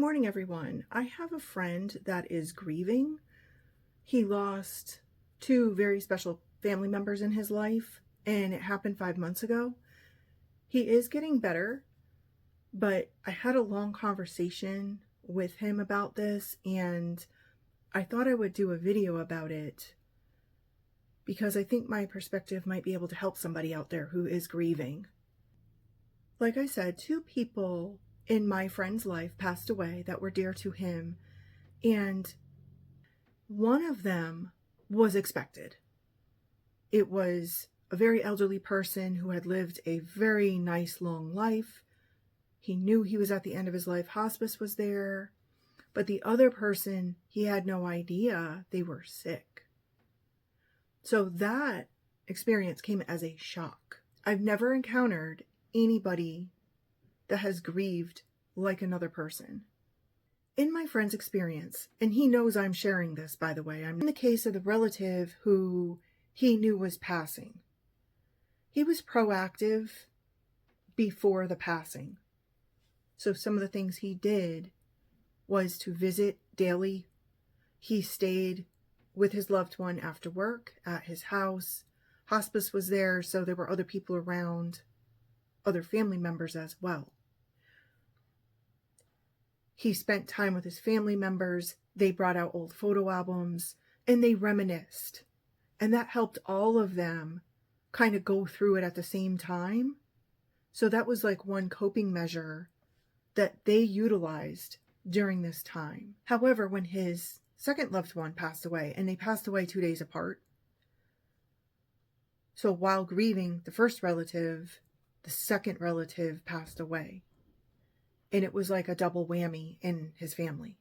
morning, everyone. I have a friend that is grieving. He lost two very special family members in his life, and it happened 5 months ago. He is getting better, but I had a long conversation with him about this, and I thought I would do a video about it because I think my perspective might be able to help somebody out there who is grieving. Like I said, two people in my friend's life passed away that were dear to him, and one of them was expected. It was a very elderly person who had lived a very nice long life. He knew he was at the end of his life. Hospice was there. But the other person, he had no idea they were sick. So that experience came as a shock. I've never encountered anybody that has grieved like another person. In my friend's experience, and he knows I'm sharing this, by the way, I'm in the case of the relative who he knew was passing. He was proactive before the passing. So some of the things he did was to visit daily. He stayed with his loved one after work at his house. Hospice was there, so there were other people around, other family members as well. He spent time with his family members. They brought out old photo albums and they reminisced. And that helped all of them kind of go through it at the same time. So that was like one coping measure that they utilized during this time. However, when his second loved one passed away, and they passed away 2 days apart. So while grieving the first relative, the second relative passed away. And it was like a double whammy in his family.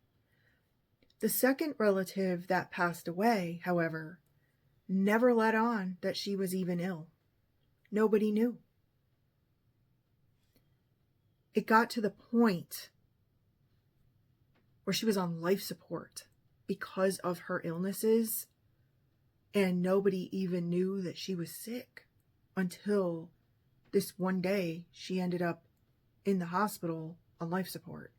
The second relative that passed away, however, never let on that she was even ill. Nobody knew. It got to the point where she was on life support because of her illnesses, and nobody even knew that she was sick until this one day she ended up in the hospital on life support.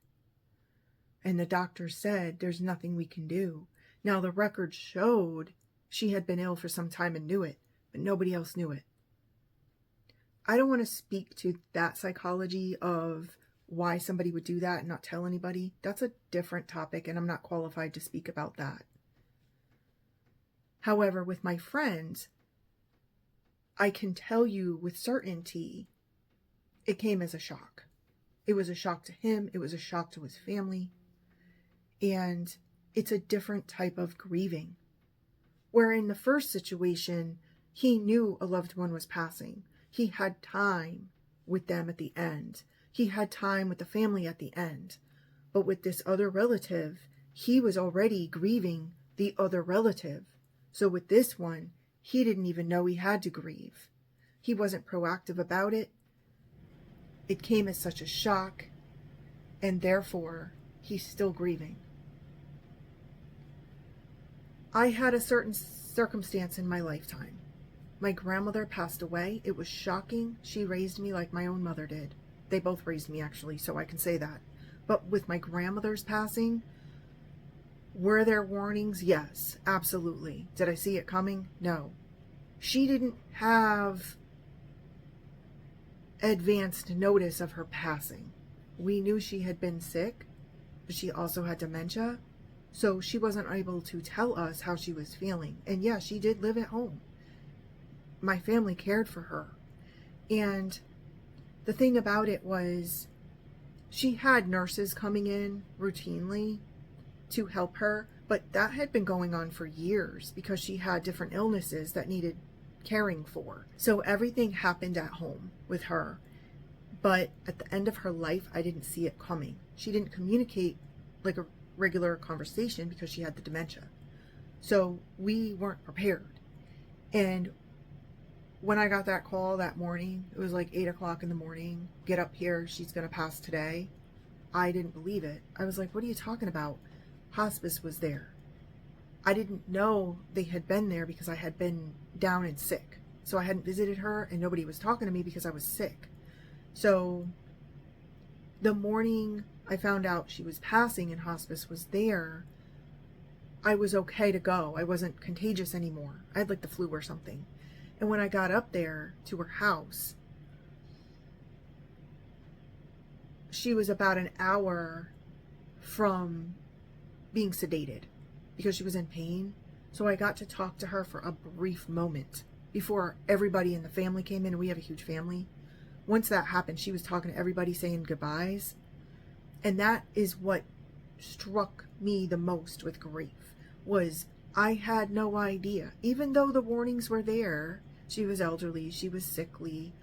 And the doctor said, there's nothing we can do. Now, the record showed she had been ill for some time and knew it, but nobody else knew it. I don't want to speak to that psychology of why somebody would do that and not tell anybody. That's a different topic, and I'm not qualified to speak about that. However, with my friends, I can tell you with certainty, it came as a shock. It was a shock to him. It was a shock to his family. And it's a different type of grieving. Where in the first situation, he knew a loved one was passing. He had time with them at the end. He had time with the family at the end. But with this other relative, he was already grieving the other relative. So with this one, he didn't even know he had to grieve. He wasn't proactive about it. It came as such a shock, and therefore, he's still grieving. I had a certain circumstance in my lifetime. My grandmother passed away. It was shocking. She raised me like my own mother did. They both raised me, actually, so I can say that. But with my grandmother's passing, were there warnings? Yes, absolutely. Did I see it coming? No. She didn't have advanced notice of her passing. We knew she had been sick, but she also had dementia, so she wasn't able to tell us how she was feeling. And yeah, she did live at home. My family cared for her. And the thing about it was, she had nurses coming in routinely to help her, but that had been going on for years because she had different illnesses that needed caring for. So everything happened at home with her. But at the end of her life, I didn't see it coming. She didn't communicate like a regular conversation because she had the dementia. So we weren't prepared. And when I got that call that morning, it was like 8 o'clock in the morning, get up here, she's going to pass today. I didn't believe it. I was like, what are you talking about? Hospice was there. I didn't know they had been there because I had been down and sick. So I hadn't visited her and nobody was talking to me because I was sick. So the morning I found out she was passing and hospice was there, I was okay to go. I wasn't contagious anymore. I had like the flu or something. And when I got up there to her house, she was about an hour from being sedated because she was in pain. So I got to talk to her for a brief moment before everybody in the family came in. We have a huge family. Once that happened, she was talking to everybody, saying goodbyes. And that is what struck me the most with grief, was I had no idea. Even though the warnings were there, she was elderly, she was sickly,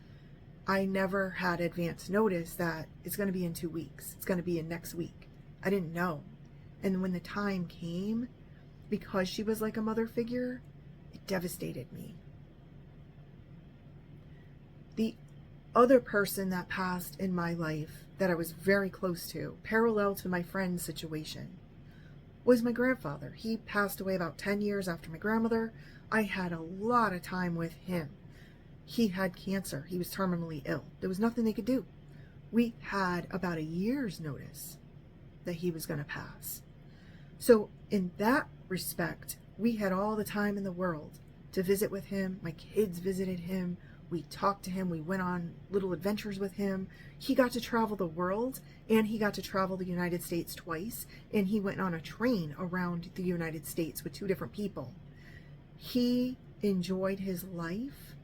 I never had advance notice that it's going to be in 2 weeks. It's going to be in next week. I didn't know. And when the time came, because she was like a mother figure, it devastated me. The other person that passed in my life that I was very close to, parallel to my friend's situation, was my grandfather. He passed away about 10 years after my grandmother. I had a lot of time with him. He had cancer. He was terminally ill. There was nothing they could do. We had about a year's notice that he was going to pass. So in that respect, we had all the time in the world to visit with him. My kids visited him. We talked to him. We went on little adventures with him. He got to travel the world, and he got to travel the United States twice, and he went on a train around the United States with 2 different people. He enjoyed his life,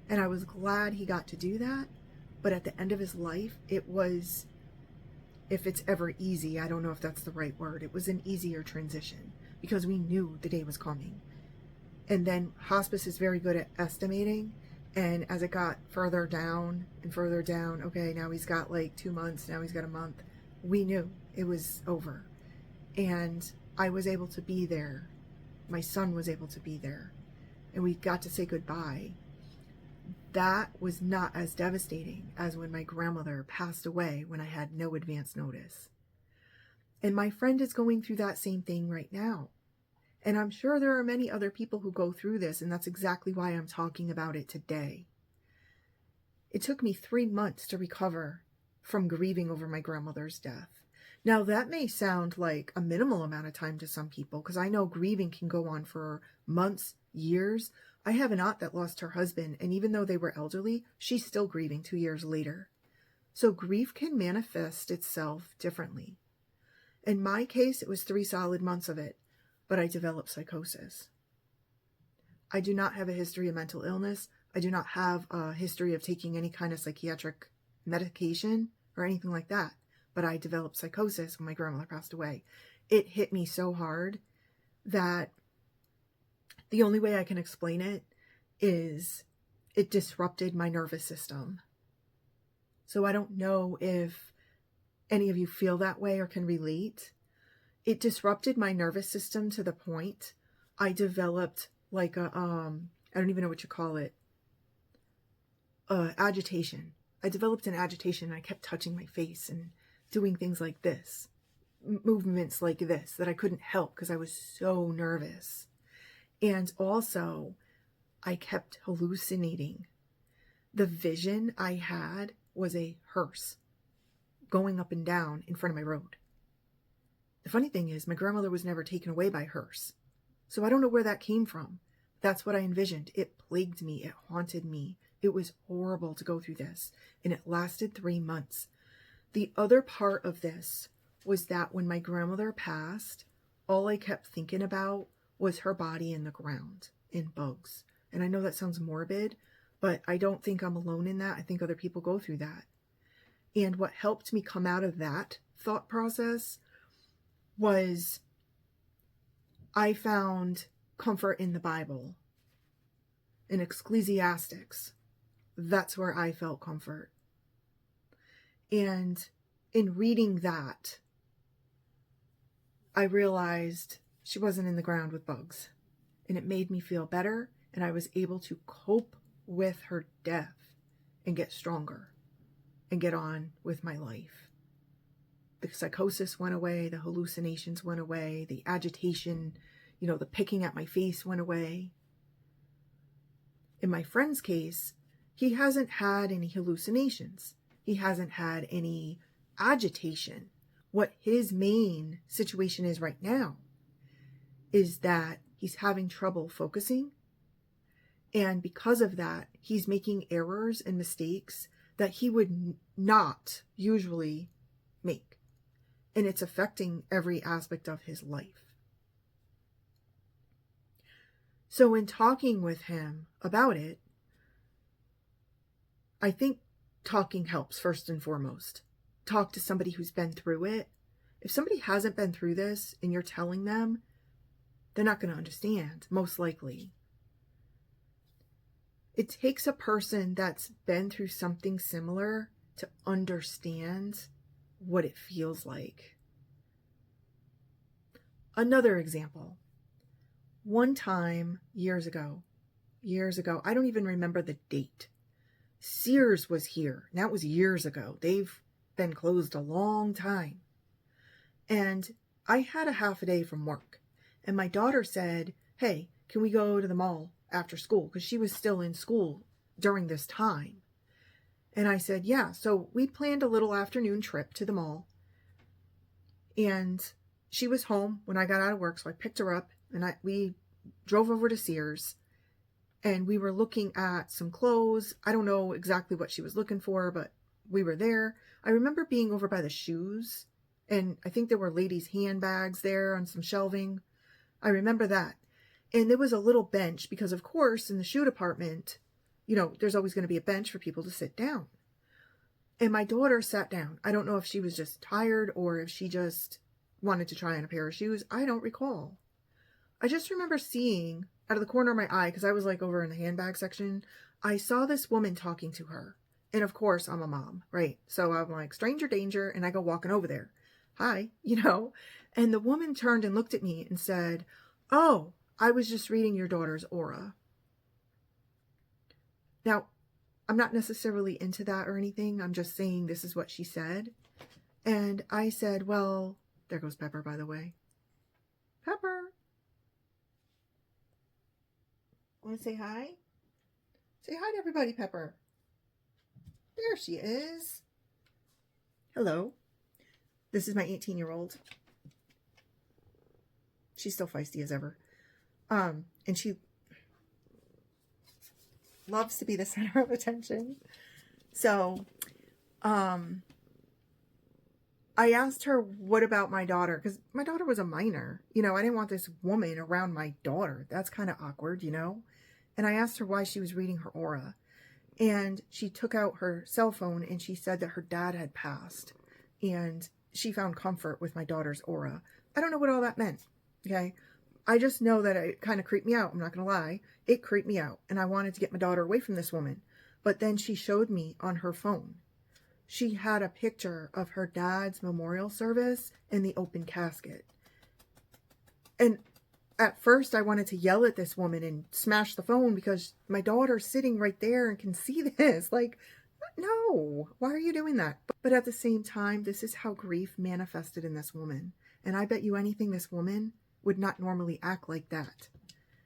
and I was glad he got to do that. But at the end of his life, it was, if it's ever easy, I don't know if that's the right word, it was an easier transition because we knew the day was coming. And then hospice is very good at estimating. And as it got further down and further down, okay, now he's got like 2 months, now he's got a month. We knew it was over. And I was able to be there. My son was able to be there. And we got to say goodbye. That was not as devastating as when my grandmother passed away when I had no advance notice. And my friend is going through that same thing right now. And I'm sure there are many other people who go through this, and that's exactly why I'm talking about it today. It took me 3 months to recover from grieving over my grandmother's death. Now, that may sound like a minimal amount of time to some people, because I know grieving can go on for months, years. I have an aunt that lost her husband, and even though they were elderly, she's still grieving 2 years later. So grief can manifest itself differently. In my case, it was 3 solid months of it. But I developed psychosis. I do not have a history of mental illness. I do not have a history of taking any kind of psychiatric medication or anything like that. But I developed psychosis when my grandmother passed away. It hit me so hard that the only way I can explain it is it disrupted my nervous system. So I don't know if any of you feel that way or can relate. It disrupted my nervous system to the point I developed like a, I don't even know what you call it, agitation. I developed an agitation, and I kept touching my face and doing things like this, movements like this that I couldn't help because I was so nervous. And also, I kept hallucinating. The vision I had was a hearse going up and down in front of my road. The funny thing is, my grandmother was never taken away by hearse. So I don't know where that came from. That's what I envisioned. It plagued me. It haunted me. It was horrible to go through this. And it lasted 3 months. The other part of this was that when my grandmother passed, all I kept thinking about was her body in the ground, in bugs. And I know that sounds morbid, but I don't think I'm alone in that. I think other people go through that. And what helped me come out of that thought process was I found comfort in the Bible, in Ecclesiastics. That's where I felt comfort. And in reading that, I realized she wasn't in the ground with bugs. And it made me feel better, and I was able to cope with her death and get stronger and get on with my life. The psychosis went away, the hallucinations went away, the agitation, the picking at my face went away. In my friend's case, he hasn't had any hallucinations. He hasn't had any agitation, what his main situation is right now is that he's having trouble focusing. And because of that, he's making errors and mistakes that he would not usually make. And it's affecting every aspect of his life. So in talking with him about it, I think talking helps first and foremost. Talk to somebody who's been through it. If somebody hasn't been through this and you're telling them, they're not going to understand, most likely. It takes a person that's been through something similar to understand what it feels like. Another example. One time, years ago, I don't even remember the date. Sears was here. And that was years ago. They've been closed a long time. And I had a half a day from work. And my daughter said, hey, can we go to the mall after school? Because she was still in school during this time. And I said, yeah. So we planned a little afternoon trip to the mall. And she was home when I got out of work. So I picked her up and we drove over to Sears. And we were looking at some clothes. I don't know exactly what she was looking for, but we were there. I remember being over by the shoes. And I think there were ladies' handbags there on some shelving. I remember that. And there was a little bench because, of course, in the shoe department, you know, there's always going to be a bench for people to sit down. And my daughter sat down. I don't know if she was just tired or if she just wanted to try on a pair of shoes. I don't recall. I just remember seeing out of the corner of my eye, because I was like over in the handbag section, I saw this woman talking to her. And of course, I'm a mom, right? So I'm like, stranger danger. And I go walking over there. Hi, you know. And the woman turned and looked at me and said, oh, I was just reading your daughter's aura. Now, I'm not necessarily into that or anything. I'm just saying this is what she said. And I said, well, there goes Pepper, by the way. Pepper. Want to say hi? Say hi to everybody, Pepper. There she is. Hello. This is my 18-year-old. She's still feisty as ever. And she loves to be the center of attention. So, I asked her, what about my daughter? Because my daughter was a minor. You know, I didn't want this woman around my daughter. That's kind of awkward, you know? And I asked her why she was reading her aura. And she took out her cell phone and she said that her dad had passed. And she found comfort with my daughter's aura. I don't know what all that meant, okay? I just know that it kind of creeped me out. I'm not going to lie. It creeped me out. And I wanted to get my daughter away from this woman. But then she showed me on her phone. She had a picture of her dad's memorial service in the open casket. And at first I wanted to yell at this woman and smash the phone because my daughter's sitting right there and can see this. Like, no, why are you doing that? But at the same time, this is how grief manifested in this woman. And I bet you anything, this woman would not normally act like that.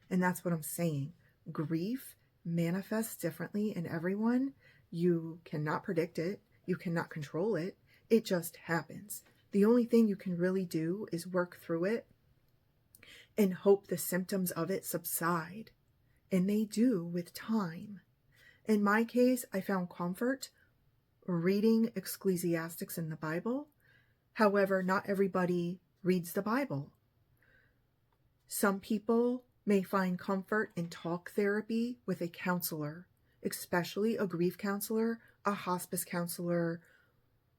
And that's what I'm saying. Grief manifests differently in everyone. You cannot predict it. You cannot control it. It just happens. The only thing you can really do is work through it and hope the symptoms of it subside. And they do with time. In my case, I found comfort reading Ecclesiastics in the Bible. However, not everybody reads the Bible. Some people may find comfort in talk therapy with a counselor, especially a grief counselor, a hospice counselor,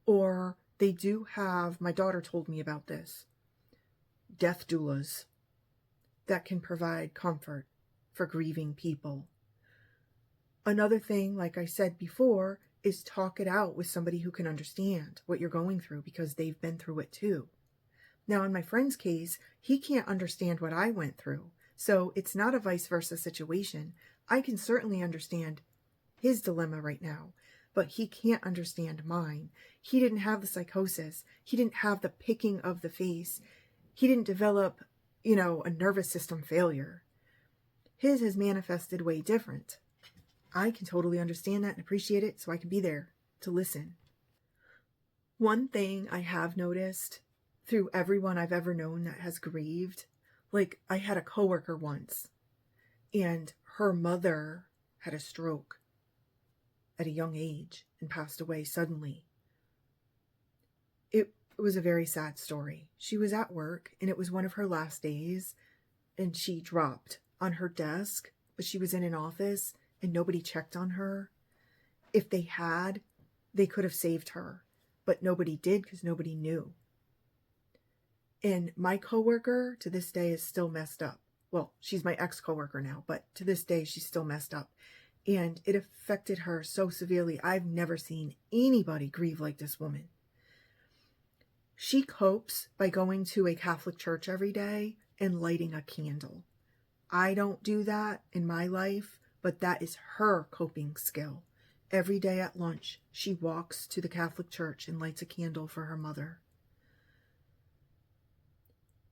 or they do have, my daughter told me about this, death doulas that can provide comfort for grieving people. Another thing, like I said before, is talk it out with somebody who can understand what you're going through because they've been through it too. Now, in my friend's case, he can't understand what I went through. So it's not a vice versa situation. I can certainly understand his dilemma right now, but he can't understand mine. He didn't have the psychosis. He didn't have the picking of the face. He didn't develop, a nervous system failure. His has manifested way different. I can totally understand that and appreciate it, so I can be there to listen. One thing I have noticed through everyone I've ever known that has grieved, like I had a coworker once and her mother had a stroke at a young age and passed away suddenly. It was a very sad story. She was at work and it was one of her last days and she dropped on her desk, but she was in an office and nobody checked on her. If they had, they could have saved her, but nobody did because nobody knew. And my coworker to this day is still messed up. Well, she's my ex-coworker now, but to this day she's still messed up. And it affected her so severely. I've never seen anybody grieve like this woman. She copes by going to a Catholic church every day and lighting a candle. I don't do that in my life, but that is her coping skill. Every day at lunch, she walks to the Catholic church and lights a candle for her mother.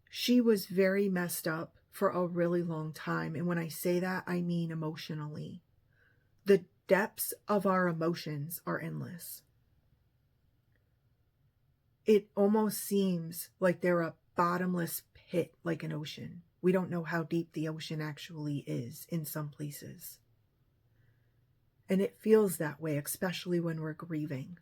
She was very messed up for a really long time. And when I say that, I mean emotionally. The depths of our emotions are endless. It almost seems like they're a bottomless pit, like an ocean. We don't know how deep the ocean actually is in some places. And it feels that way, especially when we're grieving.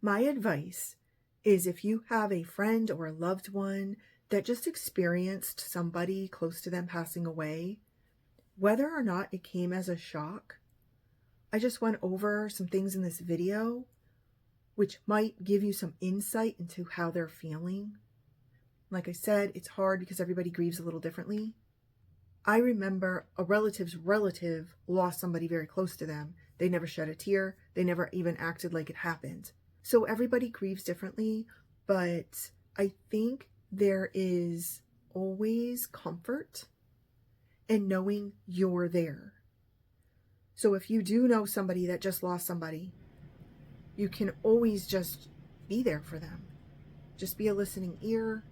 My advice is if you have a friend or a loved one that just experienced somebody close to them passing away, whether or not it came as a shock, I just went over some things in this video which might give you some insight into how they're feeling. Like I said, it's hard because everybody grieves a little differently. I remember a relative's relative lost somebody very close to them. They never shed a tear. They never even acted like it happened. So everybody grieves differently, but I think there is always comfort in knowing you're there. So if you do know somebody that just lost somebody, you can always just be there for them. Just be a listening ear.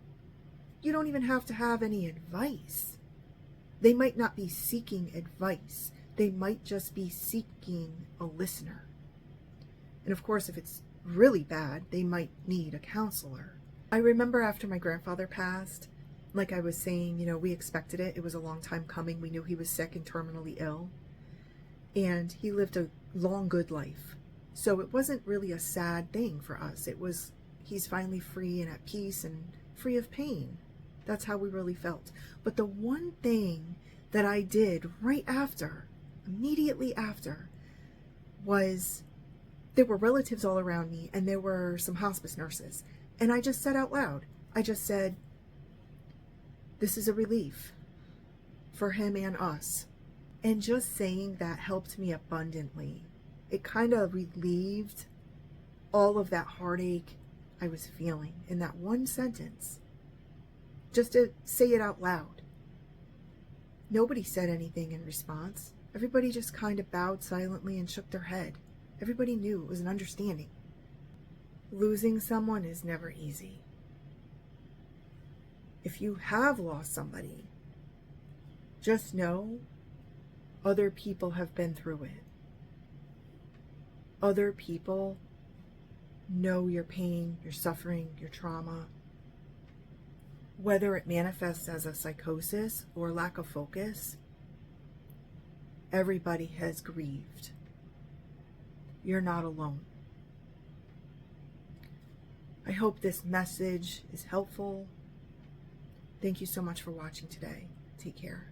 You don't even have to have any advice. They might not be seeking advice. They might just be seeking a listener. And of course, if it's really bad, they might need a counselor. I remember after my grandfather passed, like I was saying, we expected it. It was a long time coming. We knew he was sick and terminally ill. And he lived a long, good life. So it wasn't really a sad thing for us. It was, he's finally free and at peace and free of pain. That's how we really felt. But the one thing that I did right after, immediately after, was there were relatives all around me and there were some hospice nurses. And I just said out loud, I just said, this is a relief for him and us. And just saying that helped me abundantly. It kind of relieved all of that heartache I was feeling in that one sentence. Just to say it out loud. Nobody said anything in response. Everybody just kind of bowed silently and shook their head. Everybody knew it was an understanding. Losing someone is never easy. If you have lost somebody, just know other people have been through it. Other people know your pain, your suffering, your trauma. Whether it manifests as a psychosis or lack of focus, everybody has grieved. You're not alone. I hope this message is helpful. Thank you so much for watching today. Take care.